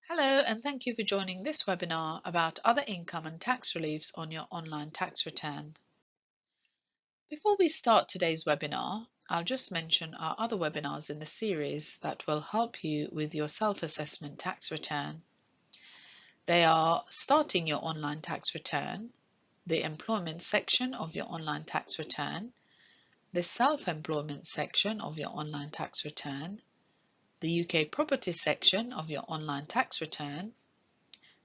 Hello, and thank you for joining this webinar about other income and tax reliefs on your online tax return. Before we start today's webinar, I'll just mention our other webinars in the series that will help you with your self-assessment tax return. They are starting your online tax return, the employment section of your online tax return, the self-employment section of your online tax return, the UK property section of your online tax return,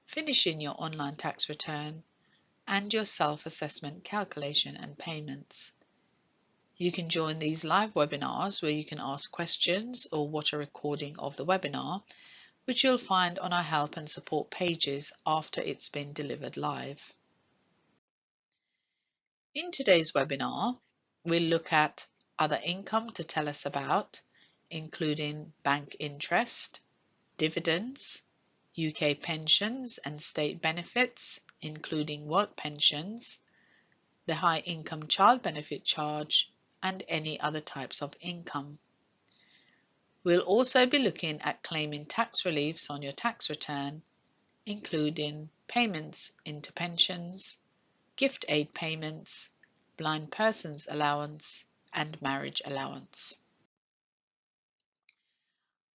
finishing your online tax return, and your self-assessment calculation and payments. You can join these live webinars where you can ask questions or watch a recording of the webinar, which you'll find on our help and support pages after it's been delivered live. In today's webinar, we'll look at other income to tell us about, including bank interest, dividends, UK pensions and state benefits, including work pensions, the high income child benefit charge, and any other types of income. We'll also be looking at claiming tax reliefs on your tax return, including payments into pensions, gift aid payments, blind persons allowance, and marriage allowance.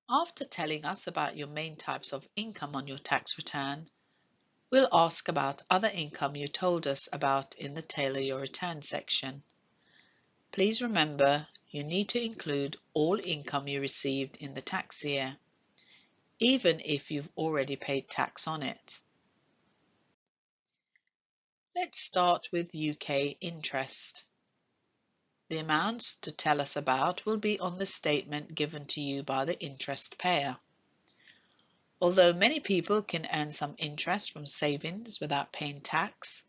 After telling us about your main types of income on your tax return, we'll ask about other income you told us about in the Tailor Your Return section. Please remember you need to include all income you received in the tax year, even if you've already paid tax on it. Let's start with UK interest. The amounts to tell us about will be on the statement given to you by the interest payer. Although many people can earn some interest from savings without paying tax,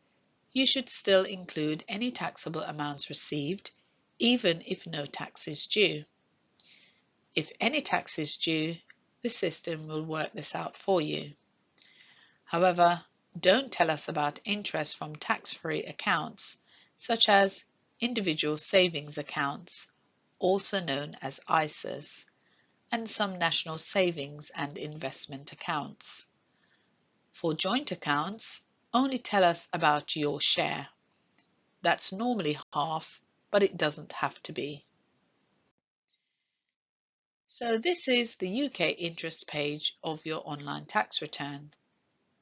you should still include any taxable amounts received, even if no tax is due. If any tax is due, the system will work this out for you. However, don't tell us about interest from tax-free accounts, such as individual savings accounts, also known as ISAs, and some national savings and investment accounts. For joint accounts, only tell us about your share. That's normally half, but it doesn't have to be. So this is the UK interest page of your online tax return.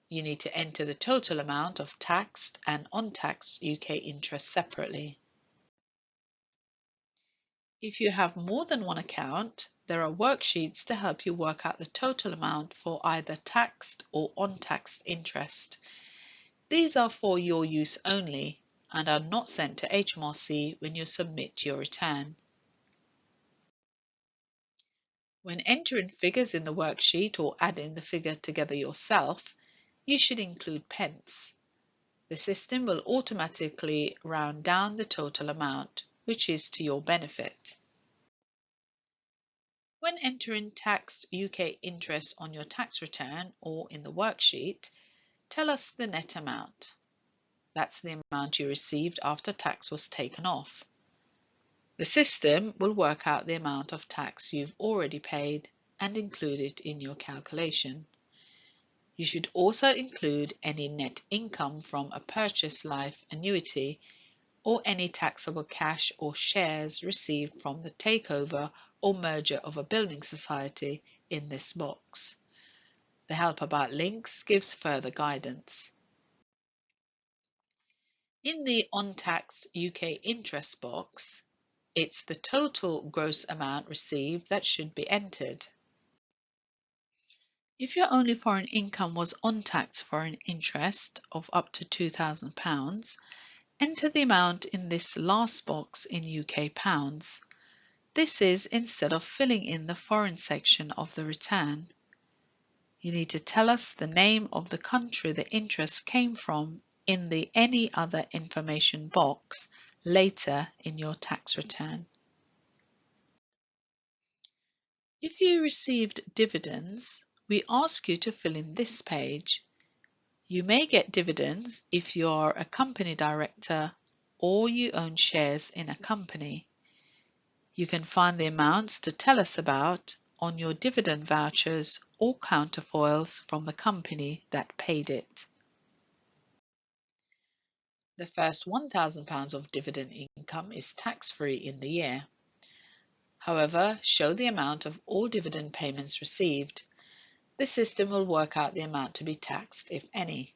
You need to enter the total amount of taxed and untaxed UK interest separately. If you have more than one account, there are worksheets to help you work out the total amount for either taxed or untaxed interest. These are for your use only and are not sent to HMRC when you submit your return. When entering figures in the worksheet or adding the figure together yourself, you should include pence. The system will automatically round down the total amount, which is to your benefit. When entering taxed UK interest on your tax return or in the worksheet, tell us the net amount. That's the amount you received after tax was taken off. The system will work out the amount of tax you've already paid and include it in your calculation. You should also include any net income from a purchase life annuity or any taxable cash or shares received from the takeover or merger of a building society in this box. The Help About links gives further guidance. In the untaxed UK interest box, it's the total gross amount received that should be entered. If your only foreign income was untaxed foreign interest of up to £2,000, enter the amount in this last box in UK pounds. This is instead of filling in the foreign section of the return. You need to tell us the name of the country the interest came from in the Any Other Information box later in your tax return. If you received dividends, we ask you to fill in this page. You may get dividends if you are a company director or you own shares in a company. You can find the amounts to tell us about on your dividend vouchers or counterfoils from the company that paid it. The first £1,000 of dividend income is tax-free in the year. However, show the amount of all dividend payments received. The system will work out the amount to be taxed, if any.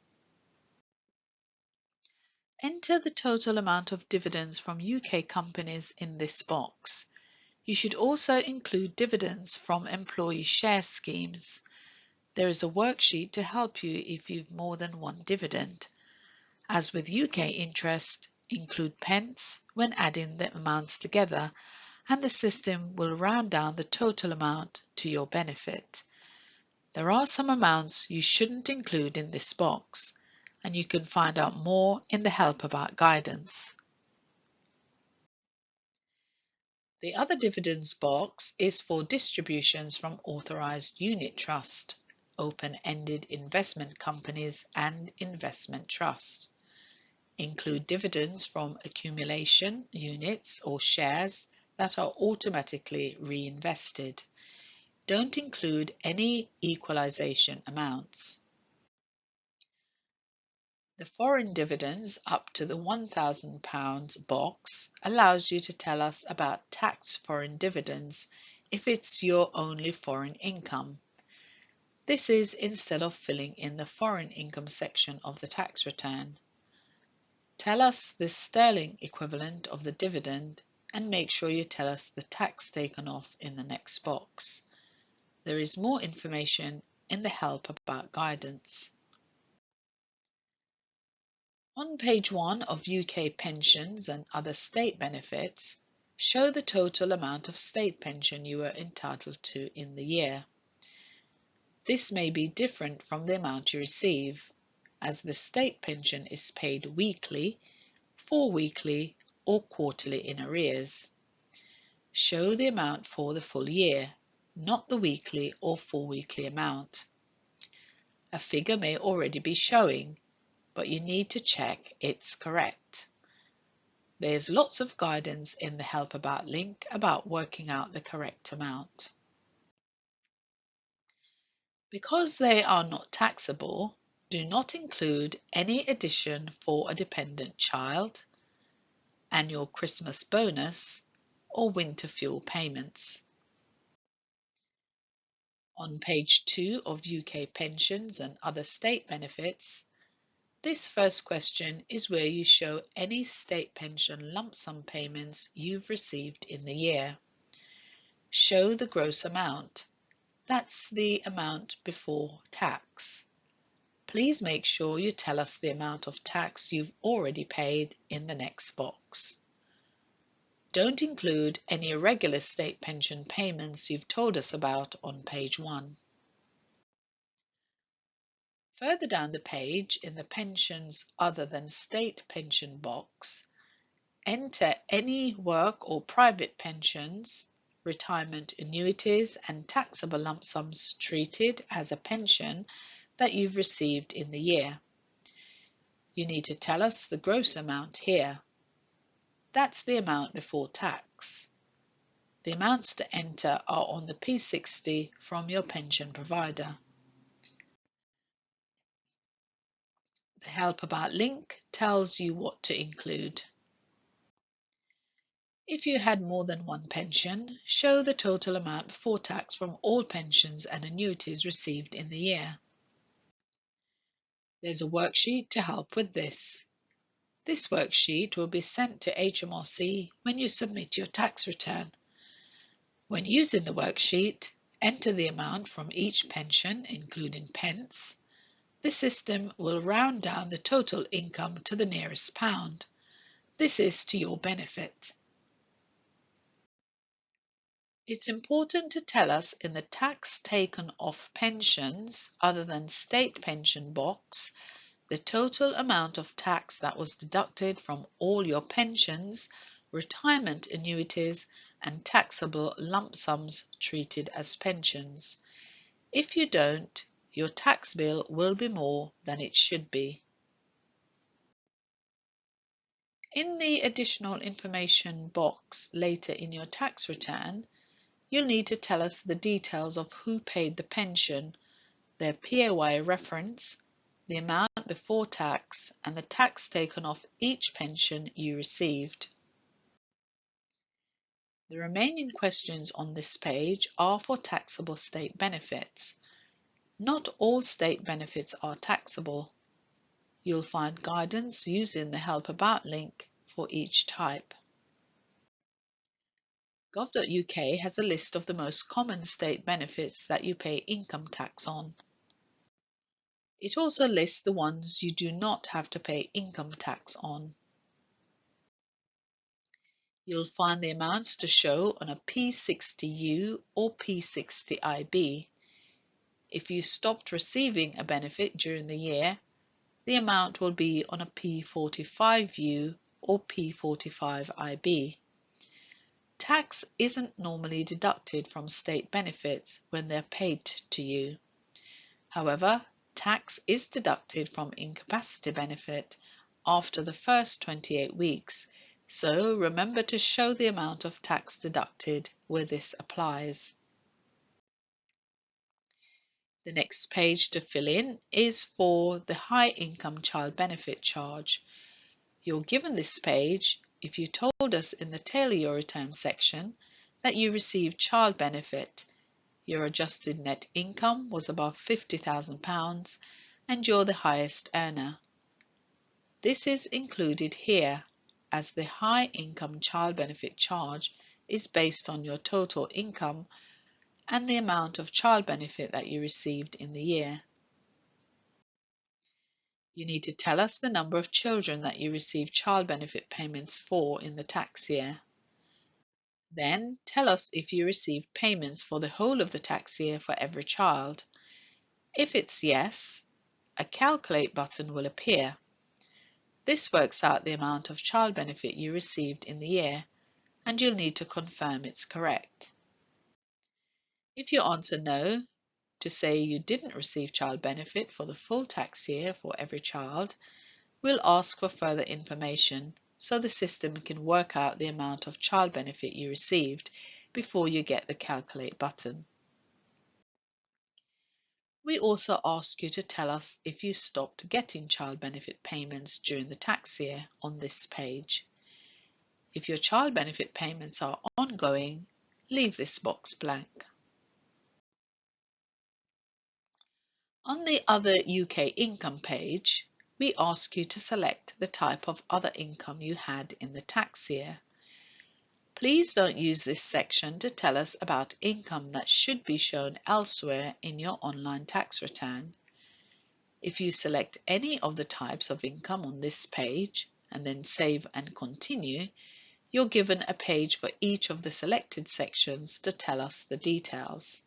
Enter the total amount of dividends from UK companies in this box. You should also include dividends from employee share schemes. There is a worksheet to help you if you've more than one dividend. As with UK interest, include pence when adding the amounts together, and the system will round down the total amount to your benefit. There are some amounts you shouldn't include in this box, and you can find out more in the Help About guidance. The other dividends box is for distributions from authorized unit trust, open-ended investment companies and investment trusts. Include dividends from accumulation units or shares that are automatically reinvested. Don't include any equalization amounts. The foreign dividends up to the £1,000 box allows you to tell us about tax foreign dividends if it's your only foreign income. This is instead of filling in the foreign income section of the tax return. Tell us the sterling equivalent of the dividend and make sure you tell us the tax taken off in the next box. There is more information in the Help About guidance. On page 1 of UK pensions and other state benefits, show the total amount of state pension you are entitled to in the year. This may be different from the amount you receive, as the state pension is paid weekly, 4-weekly or quarterly in arrears. Show the amount for the full year, not the weekly or 4-weekly amount. A figure may already be showing, but you need to check it's correct. There's lots of guidance in the Help About link about working out the correct amount. Because they are not taxable, do not include any addition for a dependent child, annual Christmas bonus, or winter fuel payments. On page 2 of UK pensions and other state benefits, this first question is where you show any state pension lump sum payments you've received in the year. Show the gross amount. That's the amount before tax. Please make sure you tell us the amount of tax you've already paid in the next box. Don't include any irregular state pension payments you've told us about on page 1. Further down the page, in the pensions other than state pension box, enter any work or private pensions, retirement annuities and taxable lump sums treated as a pension that you've received in the year. You need to tell us the gross amount here. That's the amount before tax. The amounts to enter are on the P60 from your pension provider. The Help About link tells you what to include. If you had more than one pension, show the total amount before tax from all pensions and annuities received in the year. There's a worksheet to help with this. This worksheet will be sent to HMRC when you submit your tax return. When using the worksheet, enter the amount from each pension, including pence. The system will round down the total income to the nearest pound. This is to your benefit. It's important to tell us in the tax taken off pensions other than state pension box the total amount of tax that was deducted from all your pensions, retirement annuities and taxable lump sums treated as pensions. If you don't, your tax bill will be more than it should be. In the additional information box later in your tax return, you'll need to tell us the details of who paid the pension, their PAYE reference, the amount before tax, and the tax taken off each pension you received. The remaining questions on this page are for taxable state benefits. Not all state benefits are taxable. You'll find guidance using the Help About link for each type. Gov.uk has a list of the most common state benefits that you pay income tax on. It also lists the ones you do not have to pay income tax on. You'll find the amounts to show on a P60U or P60IB. If you stopped receiving a benefit during the year, the amount will be on a P45U or P45IB. Tax isn't normally deducted from state benefits when they're paid to you. However, tax is deducted from incapacity benefit after the first 28 weeks, so remember to show the amount of tax deducted where this applies. The next page to fill in is for the high income child benefit charge. You're given this page if you told us in the Tailor Your Return section that you received child benefit, your adjusted net income was above £50,000 and you're the highest earner. This is included here as the high income child benefit charge is based on your total income and the amount of child benefit that you received in the year. You need to tell us the number of children that you receive child benefit payments for in the tax year. Then tell us if you receive payments for the whole of the tax year for every child. If it's yes, a Calculate button will appear. This works out the amount of child benefit you received in the year, and you'll need to confirm it's correct. If you answer no, to say you didn't receive child benefit for the full tax year for every child, we'll ask for further information so the system can work out the amount of child benefit you received before you get the Calculate button. We also ask you to tell us if you stopped getting child benefit payments during the tax year on this page. If your child benefit payments are ongoing, leave this box blank. On the Other UK Income page, we ask you to select the type of other income you had in the tax year. Please don't use this section to tell us about income that should be shown elsewhere in your online tax return. If you select any of the types of income on this page and then save and continue, you're given a page for each of the selected sections to tell us the details.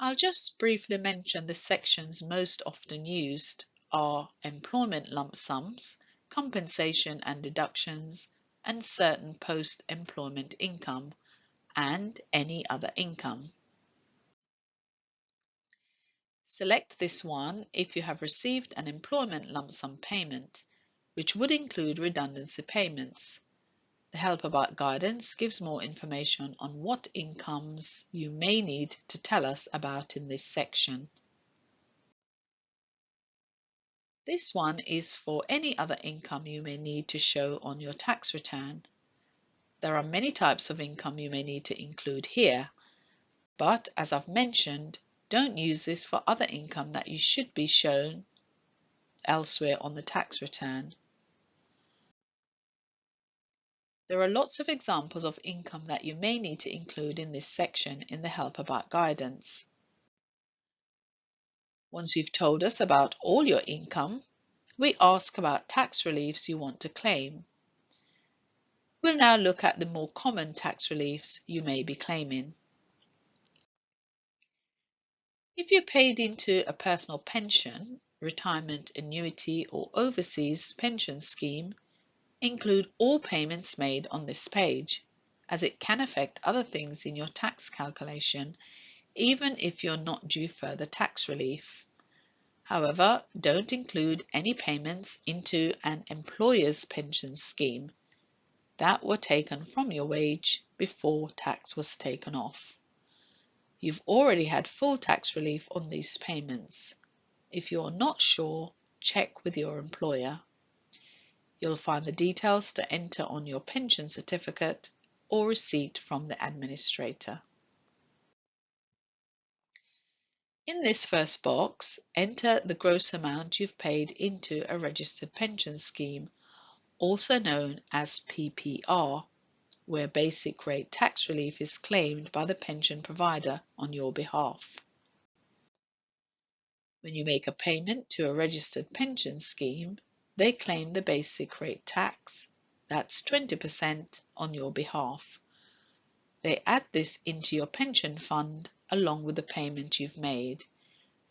I'll just briefly mention the sections most often used are employment lump sums, compensation and deductions, and certain post-employment income, and any other income. Select this one if you have received an employment lump sum payment, which would include redundancy payments. The Help About guidance gives more information on what incomes you may need to tell us about in this section. This one is for any other income you may need to show on your tax return. There are many types of income you may need to include here, but as I've mentioned, don't use this for other income that you should be shown elsewhere on the tax return. There are lots of examples of income that you may need to include in this section in the Help About guidance. Once you've told us about all your income, we ask about tax reliefs you want to claim. We'll now look at the more common tax reliefs you may be claiming. If you're paid into a personal pension, retirement annuity or overseas pension scheme, include all payments made on this page, as it can affect other things in your tax calculation, even if you're not due further tax relief. However, don't include any payments into an employer's pension scheme. that were taken from your wage before tax was taken off. You've already had full tax relief on these payments. If you're not sure, check with your employer. You'll find the details to enter on your pension certificate or receipt from the administrator. In this first box, enter the gross amount you've paid into a registered pension scheme, also known as PPR, where basic rate tax relief is claimed by the pension provider on your behalf. When you make a payment to a registered pension scheme, they claim the basic rate tax, that's 20%, on your behalf. They add this into your pension fund along with the payment you've made.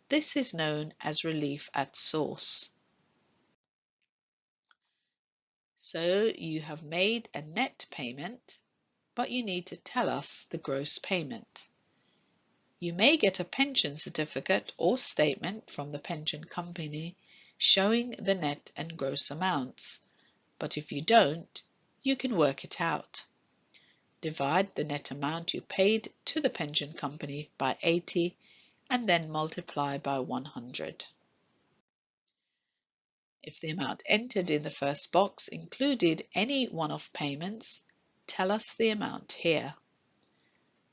This is known as relief at source. So you have made a net payment, but you need to tell us the gross payment. You may get a pension certificate or statement from the pension company showing the net and gross amounts, but if you don't, you can work it out. Divide the net amount you paid to the pension company by 80 and then multiply by 100. If the amount entered in the first box included any one-off payments, tell us the amount here.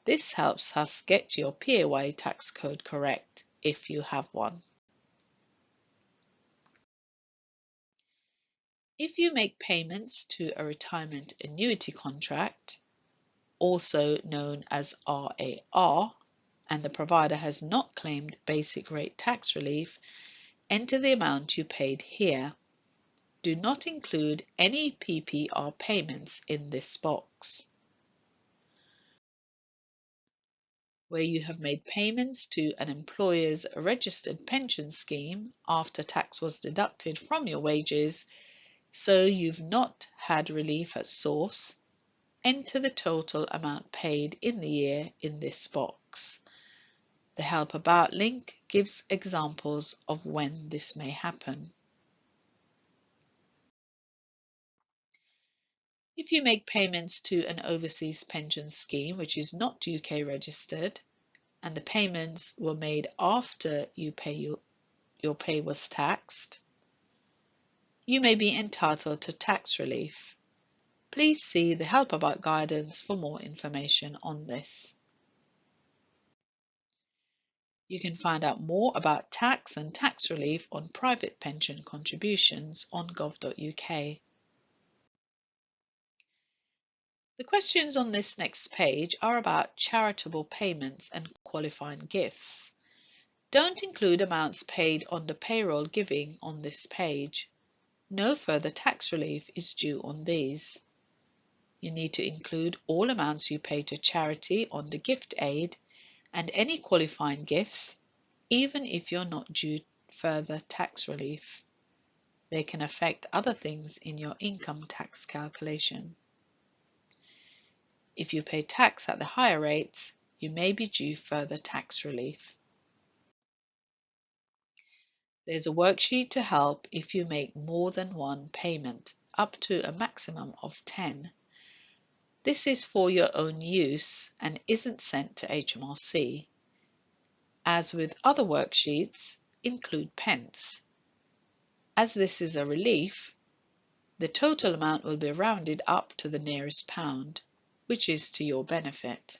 This helps us get your PAYE tax code correct if you have one. If you make payments to a retirement annuity contract, also known as RAR, and the provider has not claimed basic rate tax relief, enter the amount you paid here. Do not include any PPR payments in this box. Where you have made payments to an employer's registered pension scheme after tax was deducted from your wages, so you've not had relief at source, enter the total amount paid in the year in this box. The Help About link gives examples of when this may happen. If you make payments to an overseas pension scheme which is not UK registered, and the payments were made after your pay was taxed, you may be entitled to tax relief. Please see the Help About guidance for more information on this. You can find out more about tax and tax relief on private pension contributions on gov.uk. The questions on this next page are about charitable payments and qualifying gifts. Don't include amounts paid under payroll giving on this page. No further tax relief is due on these. You need to include all amounts you pay to charity under gift aid and any qualifying gifts, even if you're not due further tax relief. They can affect other things in your income tax calculation. If you pay tax at the higher rates, you may be due further tax relief. There's a worksheet to help if you make more than one payment, up to a maximum of 10. This is for your own use and isn't sent to HMRC. As with other worksheets, include pence. As this is a relief, the total amount will be rounded up to the nearest pound, which is to your benefit.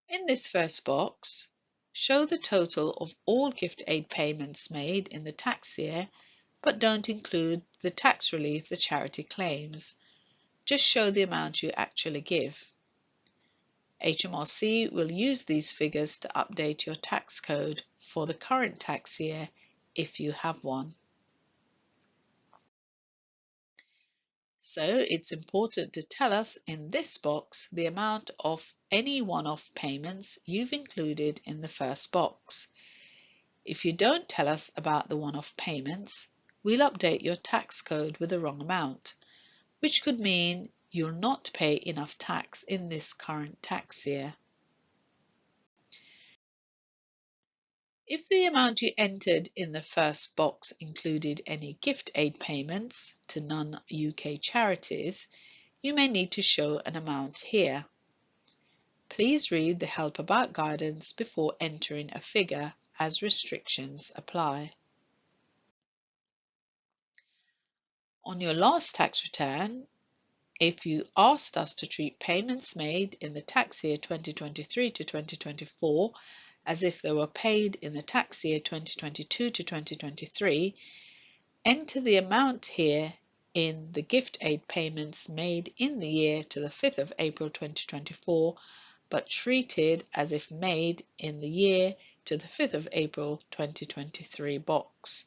In this first box, show the total of all gift aid payments made in the tax year, but don't include the tax relief the charity claims. Just show the amount you actually give. HMRC will use these figures to update your tax code for the current tax year if you have one. So it's important to tell us in this box the amount of any one-off payments you've included in the first box. If you don't tell us about the one-off payments, we'll update your tax code with the wrong amount, which could mean you'll not pay enough tax in this current tax year. If the amount you entered in the first box included any gift aid payments to non-UK charities, you may need to show an amount here. Please read the Help About guidance before entering a figure, as restrictions apply. On your last tax return, if you asked us to treat payments made in the tax year 2023 to 2024 as if they were paid in the tax year 2022 to 2023, enter the amount here in the gift aid payments made in the year to the 5th of April 2024, but treated as if made in the year to the 5th of April 2023 box.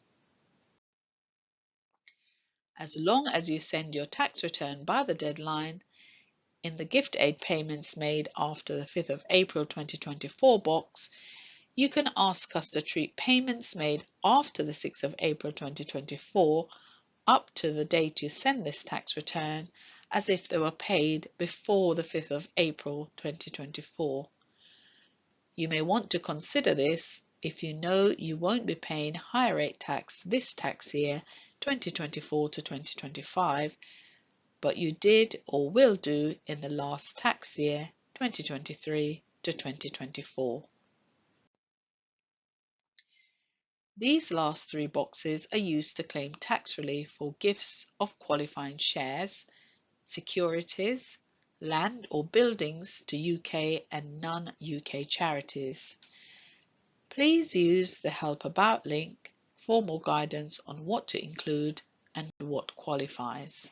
As long as you send your tax return by the deadline, in the gift aid payments made after the 5th of April 2024 box, you can ask us to treat payments made after the 6th of April 2024 up to the date you send this tax return as if they were paid before the 5th of April 2024. You may want to consider this if you know you won't be paying higher rate tax this tax year 2024 to 2025, but you did or will do in the last tax year 2023 to 2024. These last three boxes are used to claim tax relief for gifts of qualifying shares, securities, land or buildings to UK and non-UK charities. Please use the Help About link for more guidance on what to include and what qualifies.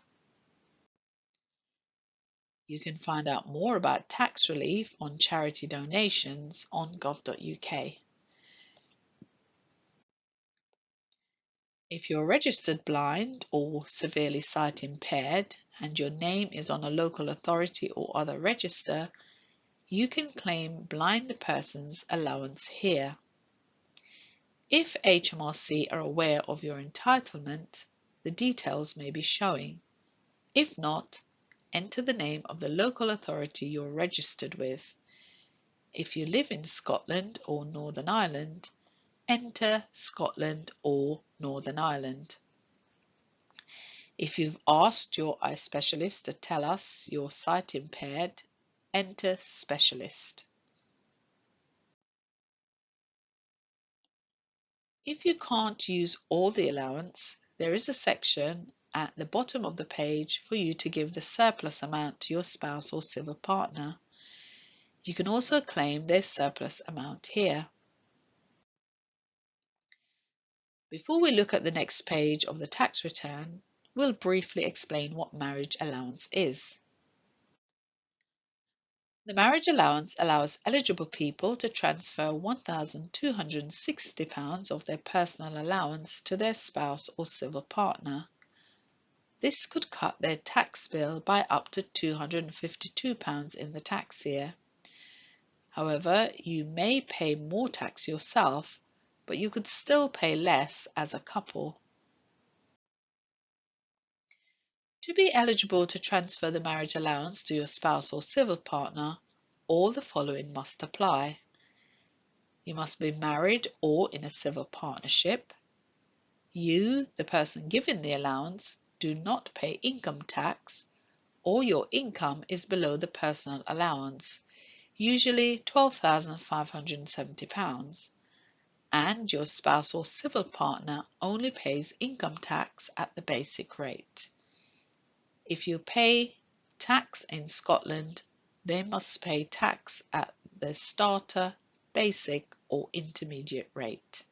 You can find out more about tax relief on charity donations on gov.uk. If you're registered blind or severely sight impaired and your name is on a local authority or other register, you can claim blind person's allowance here. If HMRC are aware of your entitlement, the details may be showing. If not, enter the name of the local authority you're registered with. If you live in Scotland or Northern Ireland, enter Scotland or Northern Ireland. If you've asked your eye specialist to tell us you're sight impaired, enter Specialist. If you can't use all the allowance, there is a section at the bottom of the page for you to give the surplus amount to your spouse or civil partner. You can also claim their surplus amount here. Before we look at the next page of the tax return, we'll briefly explain what marriage allowance is. The marriage allowance allows eligible people to transfer £1,260 of their personal allowance to their spouse or civil partner. This could cut their tax bill by up to £252 in the tax year. However, you may pay more tax yourself, but you could still pay less as a couple. To be eligible to transfer the marriage allowance to your spouse or civil partner, all the following must apply. You must be married or in a civil partnership. You, the person giving the allowance, do not pay income tax, or your income is below the personal allowance, usually £12,570, and your spouse or civil partner only pays income tax at the basic rate. If you pay tax in Scotland, they must pay tax at the starter, basic or intermediate rate.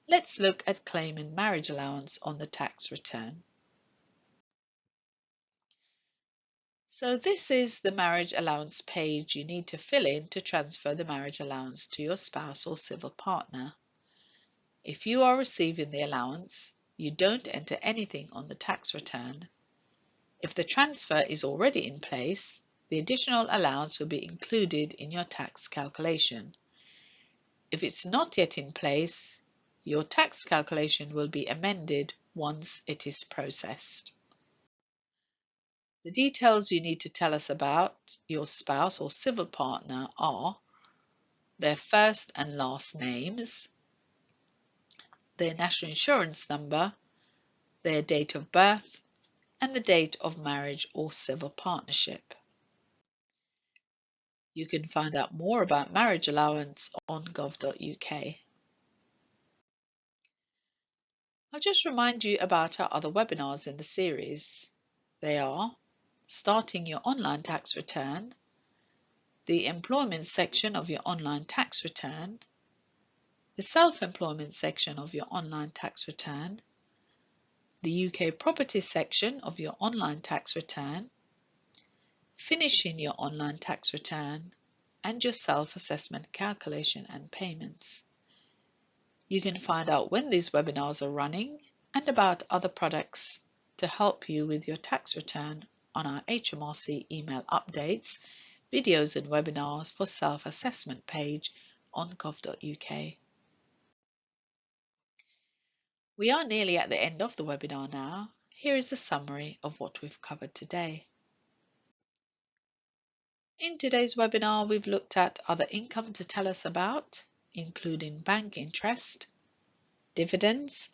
Let's look at claiming marriage allowance on the tax return. So this is the marriage allowance page you need to fill in to transfer the marriage allowance to your spouse or civil partner. If you are receiving the allowance, you don't enter anything on the tax return. If the transfer is already in place, the additional allowance will be included in your tax calculation. If it's not yet in place, your tax calculation will be amended once it is processed. The details you need to tell us about your spouse or civil partner are: their first and last names, their national insurance number, their date of birth, and the date of marriage or civil partnership. You can find out more about marriage allowance on gov.uk. I'll just remind you about our other webinars in the series. They are starting your online tax return, the employment section of your online tax return, the self-employment section of your online tax return, the UK property section of your online tax return, finishing your online tax return, and your self-assessment calculation and payments. You can find out when these webinars are running and about other products to help you with your tax return on our HMRC email updates, videos and webinars for self-assessment page on gov.uk. We are nearly at the end of the webinar now. Here is a summary of what we've covered today. In today's webinar, we've looked at other income to tell us about, including bank interest, dividends,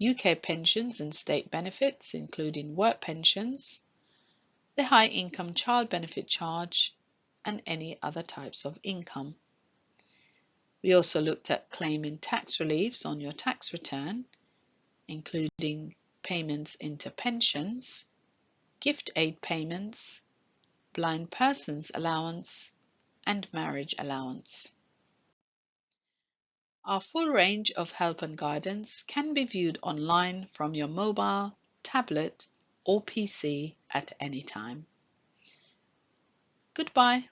UK pensions and state benefits, including work pensions, the high income child benefit charge, and any other types of income. We also looked at claiming tax reliefs on your tax return, including payments into pensions, gift aid payments, blind persons allowance, and marriage allowance. Our full range of help and guidance can be viewed online from your mobile, tablet, or PC at any time. Goodbye.